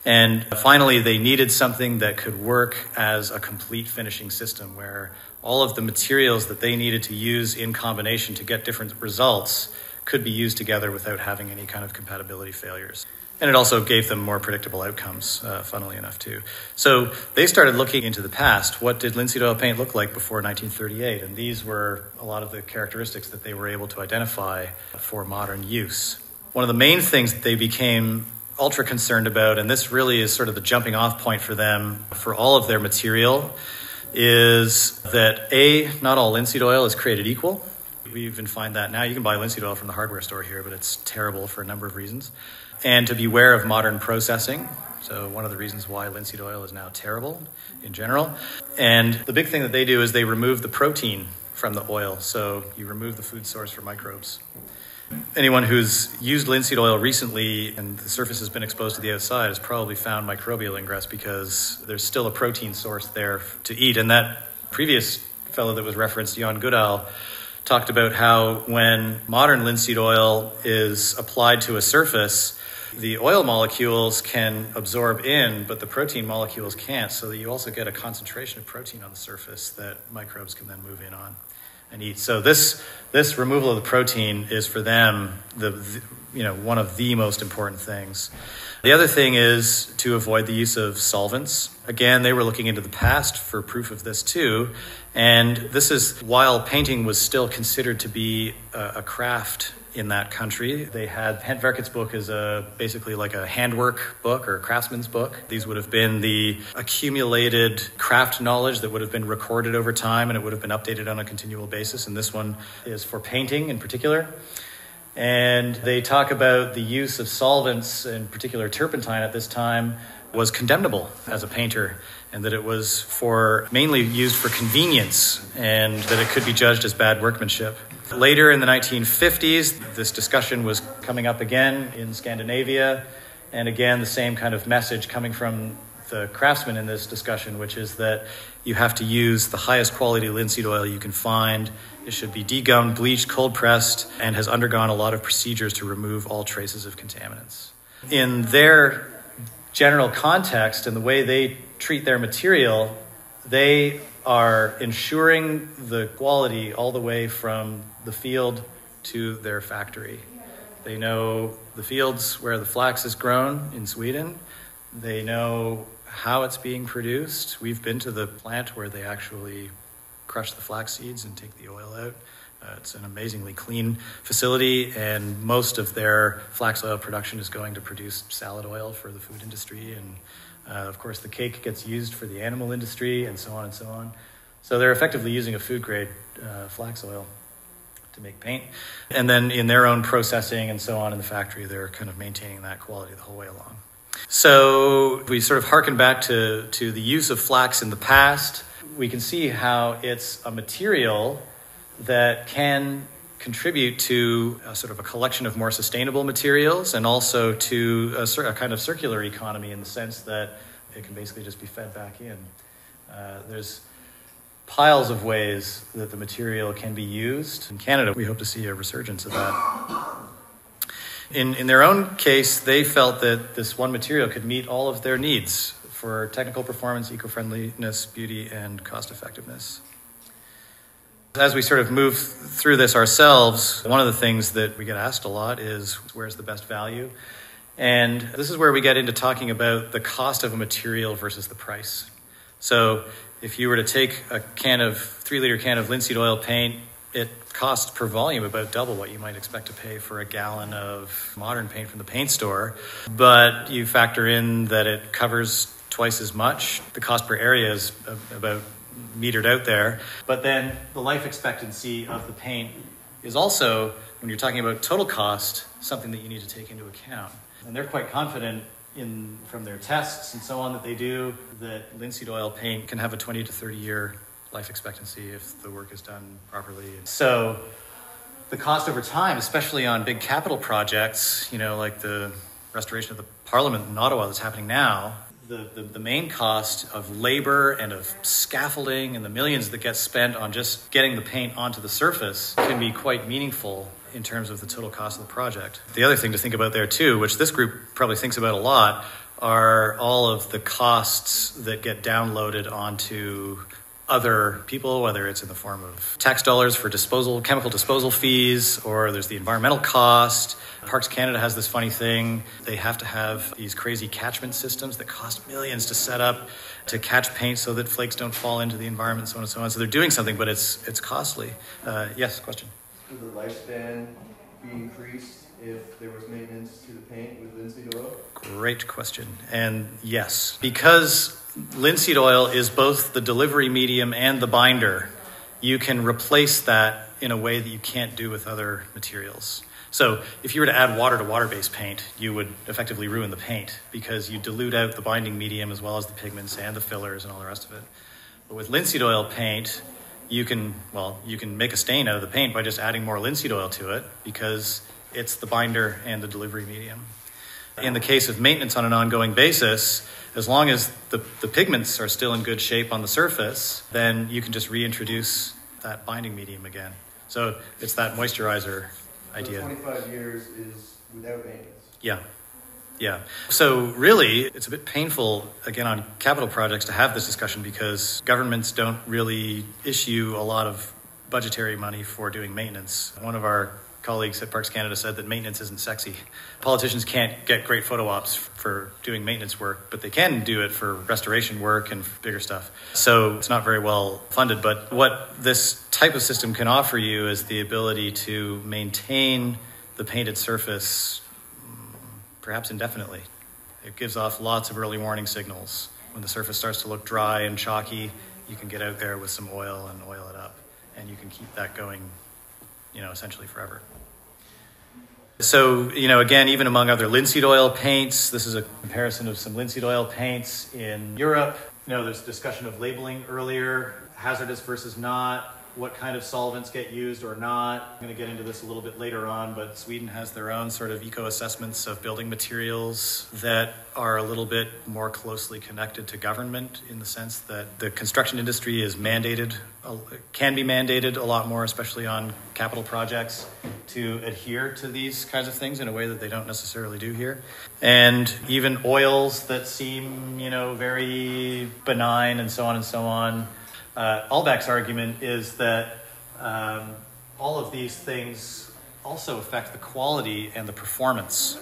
And finally, they needed something that could work as a complete finishing system, where all of the materials that they needed to use in combination to get different results could be used together without having any kind of compatibility failures. And it also gave them more predictable outcomes, funnily enough, too. So they started looking into the past. What did linseed oil paint look like before 1938? And these were a lot of the characteristics that they were able to identify for modern use. One of the main things that they became ultra concerned about, and this really is sort of the jumping off point for them for all of their material, is that not all linseed oil is created equal. We even find that now. You can buy linseed oil from the hardware store here, but it's terrible for a number of reasons. And to beware of modern processing. So one of the reasons why linseed oil is now terrible in general. And the big thing that they do is they remove the protein from the oil. So you remove the food source for microbes. Anyone who's used linseed oil recently and the surface has been exposed to the outside has probably found microbial ingress, because there's still a protein source there to eat. And that previous fellow that was referenced, Jan Goodall, talked about how when modern linseed oil is applied to a surface, the oil molecules can absorb in, but the protein molecules can't, so that you also get a concentration of protein on the surface that microbes can then move in on and eat. So this removal of the protein is for them one of the most important things. The other thing is to avoid the use of solvents. Again, they were looking into the past for proof of this too. And this is while painting was still considered to be a craft in that country. They had Handwerkets book as basically like a handwork book or a craftsman's book. These would have been the accumulated craft knowledge that would have been recorded over time, and it would have been updated on a continual basis. And this one is for painting in particular. And they talk about the use of solvents, in particular turpentine at this time, was condemnable as a painter, and that it was mainly used for convenience, and that it could be judged as bad workmanship. Later in the 1950s, this discussion was coming up again in Scandinavia, and again the same kind of message coming from the craftsmen in this discussion, which is that you have to use the highest quality linseed oil you can find. It should be degummed, bleached, cold pressed, and has undergone a lot of procedures to remove all traces of contaminants. In their general context and the way they treat their material, they are ensuring the quality all the way from the field to their factory. They know the fields where the flax is grown in Sweden. They know how it's being produced. We've been to the plant where they actually crush the flax seeds and take the oil out. It's an amazingly clean facility, and most of their flax oil production is going to produce salad oil for the food industry. And of course, the cake gets used for the animal industry, and so on and so on. So they're effectively using a food-grade flax oil to make paint. And then in their own processing and so on in the factory, they're kind of maintaining that quality the whole way along. So if we sort of harken back to the use of flax in the past, we can see how it's a material that can contribute to a sort of a collection of more sustainable materials, and also to a kind of circular economy, in the sense that it can basically just be fed back in. There's piles of ways that the material can be used. In Canada, we hope to see a resurgence of that. In their own case, they felt that this one material could meet all of their needs for technical performance, eco-friendliness, beauty, and cost-effectiveness. As we sort of move through this ourselves, one of the things that we get asked a lot is, where's the best value? And this is where we get into talking about the cost of a material versus the price. So if you were to take a 3-liter can of linseed oil paint, it costs per volume about double what you might expect to pay for a gallon of modern paint from the paint store. But you factor in that it covers twice as much. The cost per area is about metered out there. But then the life expectancy of the paint is also, when you're talking about total cost, something that you need to take into account. And they're quite confident from their tests and so on that they do, that linseed oil paint can have a 20 to 30 year life expectancy if the work is done properly. So the cost over time, especially on big capital projects, like the restoration of the Parliament in Ottawa that's happening now, the main cost of labor and of scaffolding and the millions that get spent on just getting the paint onto the surface can be quite meaningful in terms of the total cost of the project. The other thing to think about there too, which this group probably thinks about a lot, are all of the costs that get downloaded onto other people, whether it's in the form of tax dollars for chemical disposal fees, or there's the environmental cost. Parks Canada has this funny thing. They have to have these crazy catchment systems that cost millions to set up to catch paint so that flakes don't fall into the environment, so on and so on. So they're doing something, but it's costly. Yes, question? Would the lifespan be increased if there was maintenance to the paint with linseed oil? Great question. And yes, because linseed oil is both the delivery medium and the binder, you can replace that in a way that you can't do with other materials. So if you were to add water to water-based paint, you would effectively ruin the paint because you dilute out the binding medium as well as the pigments and the fillers and all the rest of it. But with linseed oil paint, you can make a stain out of the paint by just adding more linseed oil to it because it's the binder and the delivery medium. In the case of maintenance on an ongoing basis, as long as the pigments are still in good shape on the surface, then you can just reintroduce that binding medium again. So it's that moisturizer idea. 25 years is without maintenance. Yeah. So really, it's a bit painful, again, on capital projects to have this discussion because governments don't really issue a lot of budgetary money for doing maintenance. One of our colleagues at Parks Canada said that maintenance isn't sexy. Politicians can't get great photo ops for doing maintenance work, but they can do it for restoration work and bigger stuff. So it's not very well funded, but what this type of system can offer you is the ability to maintain the painted surface perhaps indefinitely. It gives off lots of early warning signals. When the surface starts to look dry and chalky, you can get out there with some oil and oil it up, and you can keep that going, essentially forever. So, again, even among other linseed oil paints, this is a comparison of some linseed oil paints in Europe. There's discussion of labeling earlier, hazardous versus not, what kind of solvents get used or not. I'm going to get into this a little bit later on, but Sweden has their own sort of eco-assessments of building materials that are a little bit more closely connected to government in the sense that the construction industry can be mandated a lot more, especially on capital projects, to adhere to these kinds of things in a way that they don't necessarily do here. And even oils that seem, very benign and so on and so on. Albeck's argument is that all of these things also affect the quality and the performance.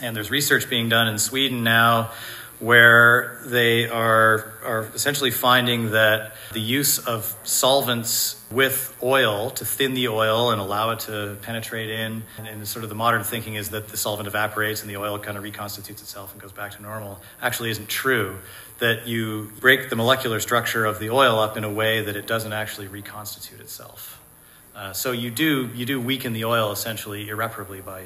And there's research being done in Sweden now where they are essentially finding that the use of solvents with oil to thin the oil and allow it to penetrate in, and sort of the modern thinking is that the solvent evaporates and the oil kind of reconstitutes itself and goes back to normal, actually isn't true. That you break the molecular structure of the oil up in a way that it doesn't actually reconstitute itself. So you do weaken the oil essentially irreparably by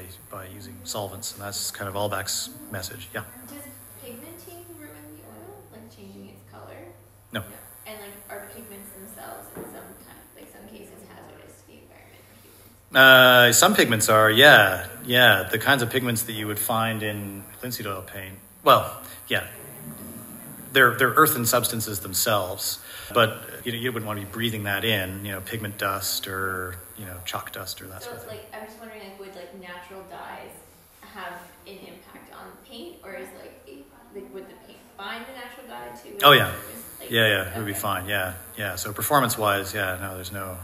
using solvents, and that's kind of Albeck's message. Yeah. Does pigmenting ruin the oil, like changing its color? No. And are pigments themselves in some cases hazardous to the environment or humans? Some pigments are, yeah. The kinds of pigments that you would find in linseed oil paint. Well, yeah. They're earthen substances themselves, but you wouldn't want to be breathing that in, pigment dust or, chalk dust or that sort of thing. I'm just wondering, would natural dyes have an impact on paint, or is would the paint bind the natural dye too? Oh yeah. It would be fine. Yeah. So performance-wise, no, there's no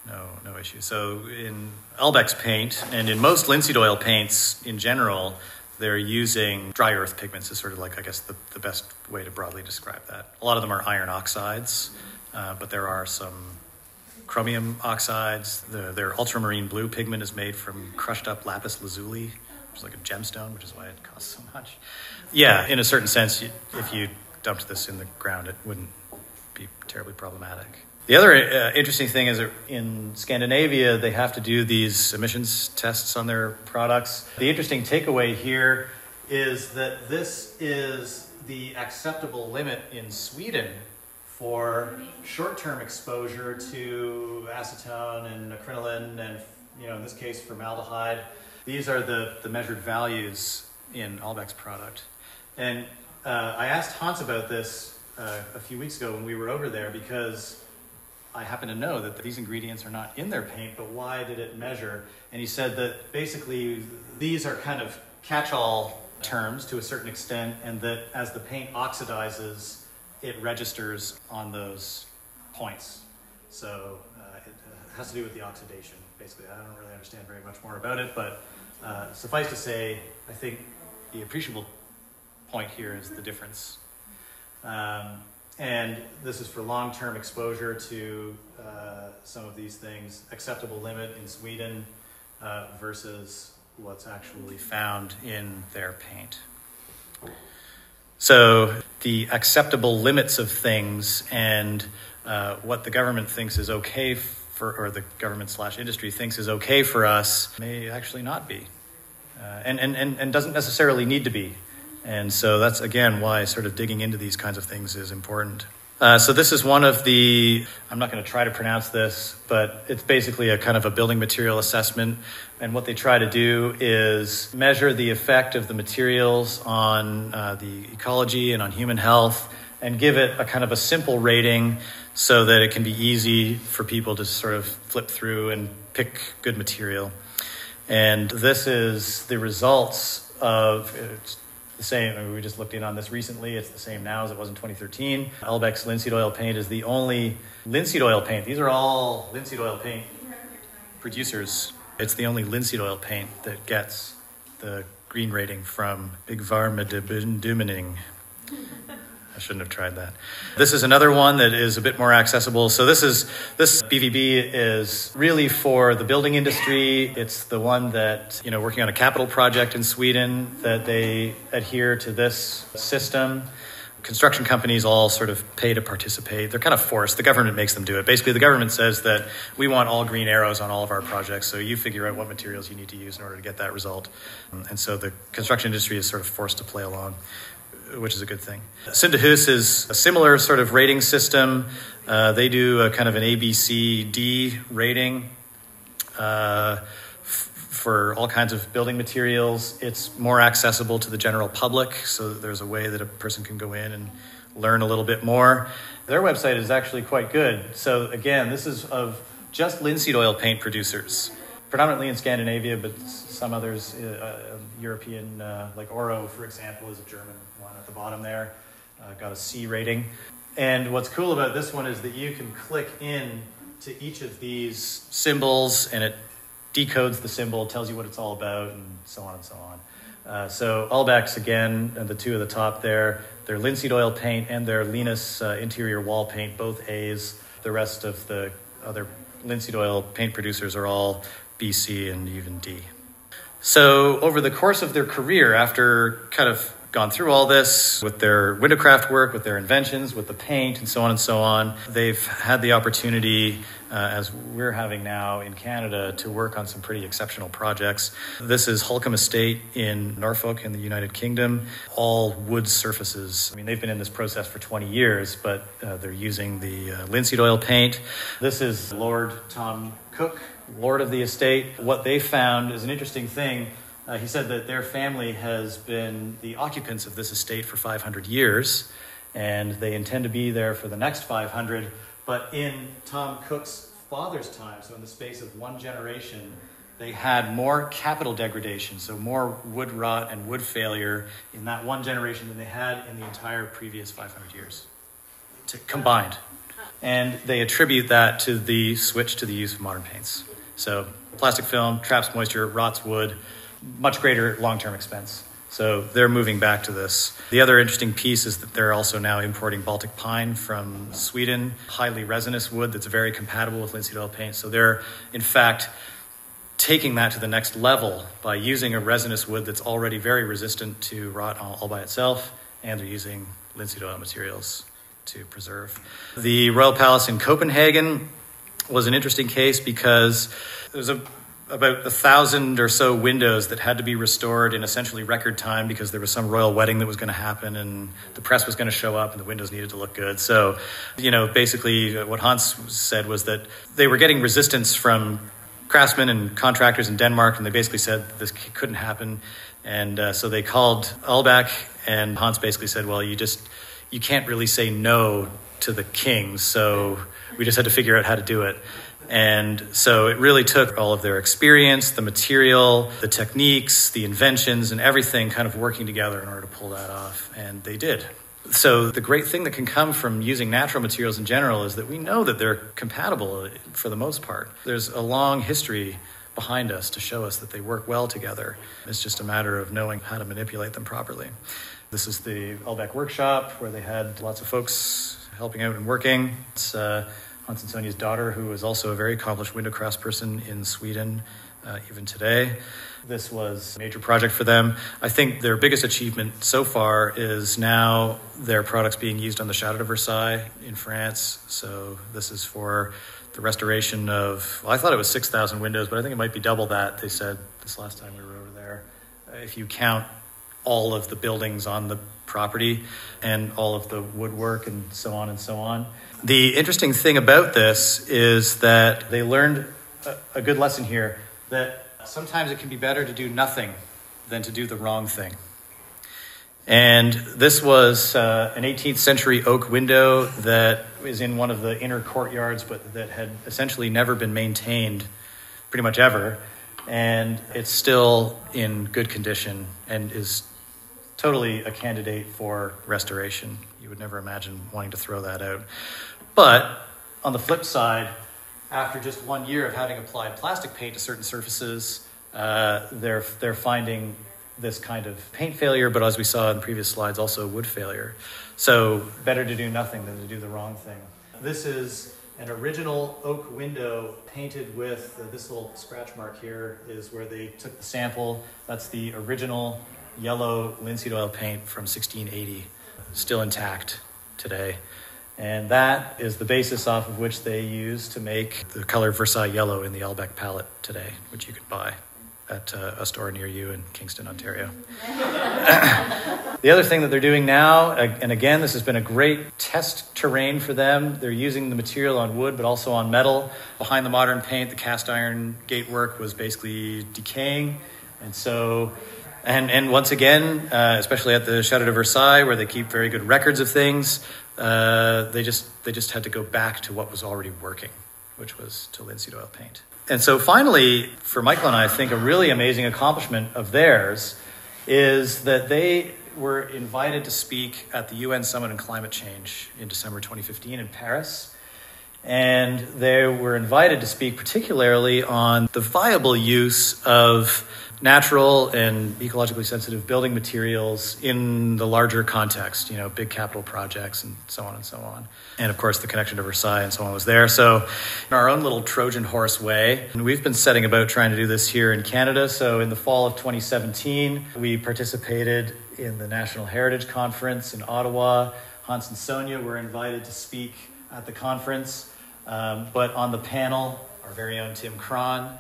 no issue. So in Elbeck's paint and in most linseed oil paints in general, they're using dry earth pigments is sort of like, I guess, the best way to broadly describe that. A lot of them are iron oxides, but there are some chromium oxides. Their ultramarine blue pigment is made from crushed up lapis lazuli, which is like a gemstone, which is why it costs so much. Yeah, in a certain sense, if you dumped this in the ground, it wouldn't be terribly problematic. The other interesting thing is that in Scandinavia, they have to do these emissions tests on their products. The interesting takeaway here is that this is the acceptable limit in Sweden for short-term exposure to acetone and acrylamide and, in this case, formaldehyde. These are the measured values in Albeck's product. And I asked Hans about this a few weeks ago when we were over there because I happen to know that these ingredients are not in their paint, but why did it measure? And he said that basically these are kind of catch-all terms to a certain extent, and that as the paint oxidizes, it registers on those points. So it has to do with the oxidation, basically. I don't really understand very much more about it, but suffice to say, I think the appreciable point here is the difference. And this is for long-term exposure to some of these things, acceptable limit in Sweden versus what's actually found in their paint. So the acceptable limits of things and what the government thinks is okay or the government/industry thinks is okay for us may actually not be, and doesn't necessarily need to be. And so that's, again, why sort of digging into these kinds of things is important. So this is one of the, I'm not going to try to pronounce this, but it's basically a kind of a building material assessment. And what they try to do is measure the effect of the materials on the ecology and on human health and give it a kind of a simple rating so that it can be easy for people to sort of flip through and pick good material. And this is the results of, it's the same, I mean, we just looked in on this recently. It's the same now as it was in 2013. Elbeck's linseed oil paint is the only linseed oil paint. These are all linseed oil paint producers. It's the only linseed oil paint that gets the green rating from Big Varme de Dumening. I shouldn't have tried that. This is another one that is a bit more accessible. So this BVB is really for the building industry. It's the one that, working on a capital project in Sweden, that they adhere to this system. Construction companies all sort of pay to participate. They're kind of forced. The government makes them do it. Basically, the government says that we want all green arrows on all of our projects, so you figure out what materials you need to use in order to get that result. And so the construction industry is sort of forced to play along, which is a good thing. Sintahus is a similar sort of rating system. They do a kind of an ABCD rating for all kinds of building materials. It's more accessible to the general public, so there's a way that a person can go in and learn a little bit more. Their website is actually quite good. So again, this is of just linseed oil paint producers, predominantly in Scandinavia, but some others, European, like Oro, for example, is a German one at the bottom there, got a C rating. And what's cool about this one is that you can click in to each of these symbols and it decodes the symbol, tells you what it's all about, and so on and so on. So Elbeck's, again, and the two at the top there, their linseed oil paint and their Linus interior wall paint, both A's. The rest of the other linseed oil paint producers are all B, C, and even D. So over the course of their career, after kind of gone through all this with their windowcraft work, with their inventions, with the paint, and so on, they've had the opportunity, as we're having now in Canada, to work on some pretty exceptional projects. This is Holcombe Estate in Norfolk in the United Kingdom, all wood surfaces. I mean, they've been in this process for 20 years, but they're using the linseed oil paint. This is Lord Tom Cook, Lord of the estate. What they found is an interesting thing. He said that their family has been the occupants of this estate for 500 years, and they intend to be there for the next 500. But in Tom Cook's father's time, so in the space of one generation, they had more capital degradation, so more wood rot and wood failure in that one generation than they had in the entire previous 500 years. combined. And they attribute that to the switch to the use of modern paints. So plastic film traps moisture, rots wood, much greater long-term expense. So they're moving back to this. The other interesting piece is that they're also now importing Baltic pine from Sweden, highly resinous wood that's very compatible with linseed oil paint. So they're, in fact, taking that to the next level by using a resinous wood that's already very resistant to rot all by itself, and they're using linseed oil materials to preserve. The Royal Palace in Copenhagen was an interesting case because there's about 1,000 or so windows that had to be restored in essentially record time because there was some royal wedding that was going to happen and the press was going to show up and the windows needed to look good. So, basically what Hans said was that they were getting resistance from craftsmen and contractors in Denmark, and they basically said this couldn't happen. And so they called Aalbæk, and Hans basically said, well, you can't really say no to the king, so we just had to figure out how to do it. And so it really took all of their experience, the material, the techniques, the inventions, and everything kind of working together in order to pull that off. And they did. So the great thing that can come from using natural materials in general is that we know that they're compatible for the most part. There's a long history behind us to show us that they work well together. It's just a matter of knowing how to manipulate them properly. This is the Aalbæk workshop where they had lots of folks helping out and working. It's Hans and Sonia's daughter, who is also a very accomplished window craftsperson in Sweden, even today. This was a major project for them. I think their biggest achievement so far is now their products being used on the Château de Versailles in France. So this is for the restoration of, I thought it was 6,000 windows, but I think it might be double that, they said this last time we were over there. If you count all of the buildings on the property and all of the woodwork and so on and so on. The interesting thing about this is that they learned a good lesson here, that sometimes it can be better to do nothing than to do the wrong thing. And this was an 18th century oak window that is in one of the inner courtyards, but that had essentially never been maintained pretty much ever. And it's still in good condition and is totally a candidate for restoration. You would never imagine wanting to throw that out. But on the flip side, after just 1 year of having applied plastic paint to certain surfaces, they're finding this kind of paint failure, but as we saw in previous slides, also wood failure. So better to do nothing than to do the wrong thing. This is an original oak window painted with this little scratch mark here is where they took the sample. That's the original yellow linseed oil paint from 1680, still intact today. And that is the basis off of which they use to make the color Versailles yellow in the Aalbæk palette today, which you could buy at a store near you in Kingston, Ontario. The other thing that they're doing now, and again, this has been a great test terrain for them. They're using the material on wood, but also on metal. Behind the modern paint, the cast iron gatework was basically decaying. And so, and once again, especially at the Château de Versailles, where they keep very good records of things, they just had to go back to what was already working, which was to linseed oil paint. And so finally, for Michael and I think a really amazing accomplishment of theirs is that they were invited to speak at the UN Summit on Climate Change in December 2015 in Paris. And they were invited to speak particularly on the viable use of natural and ecologically sensitive building materials in the larger context, big capital projects and so on and so on. And of course, the connection to Versailles and so on was there. So in our own little Trojan horse way, and we've been setting about trying to do this here in Canada. So in the fall of 2017, we participated in the National Heritage Conference in Ottawa. Hans and Sonia were invited to speak at the conference. But on the panel, our very own Tim Cron,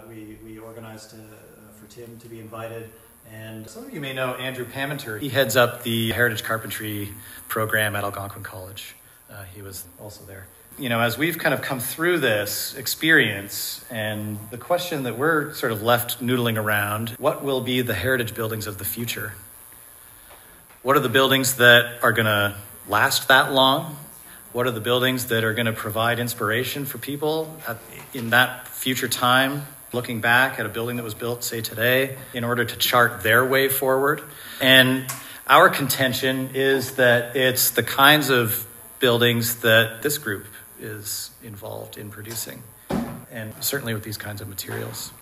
we organized for Tim to be invited. And some of you may know Andrew Paminter. He heads up the Heritage Carpentry program at Algonquin College. He was also there. As we've kind of come through this experience, and the question that we're sort of left noodling around, what will be the heritage buildings of the future? What are the buildings that are going to last that long? What are the buildings that are going to provide inspiration for people in that future time, looking back at a building that was built, say, today, in order to chart their way forward? And Our contention is that it's the kinds of buildings that this group is involved in producing, and certainly with these kinds of materials.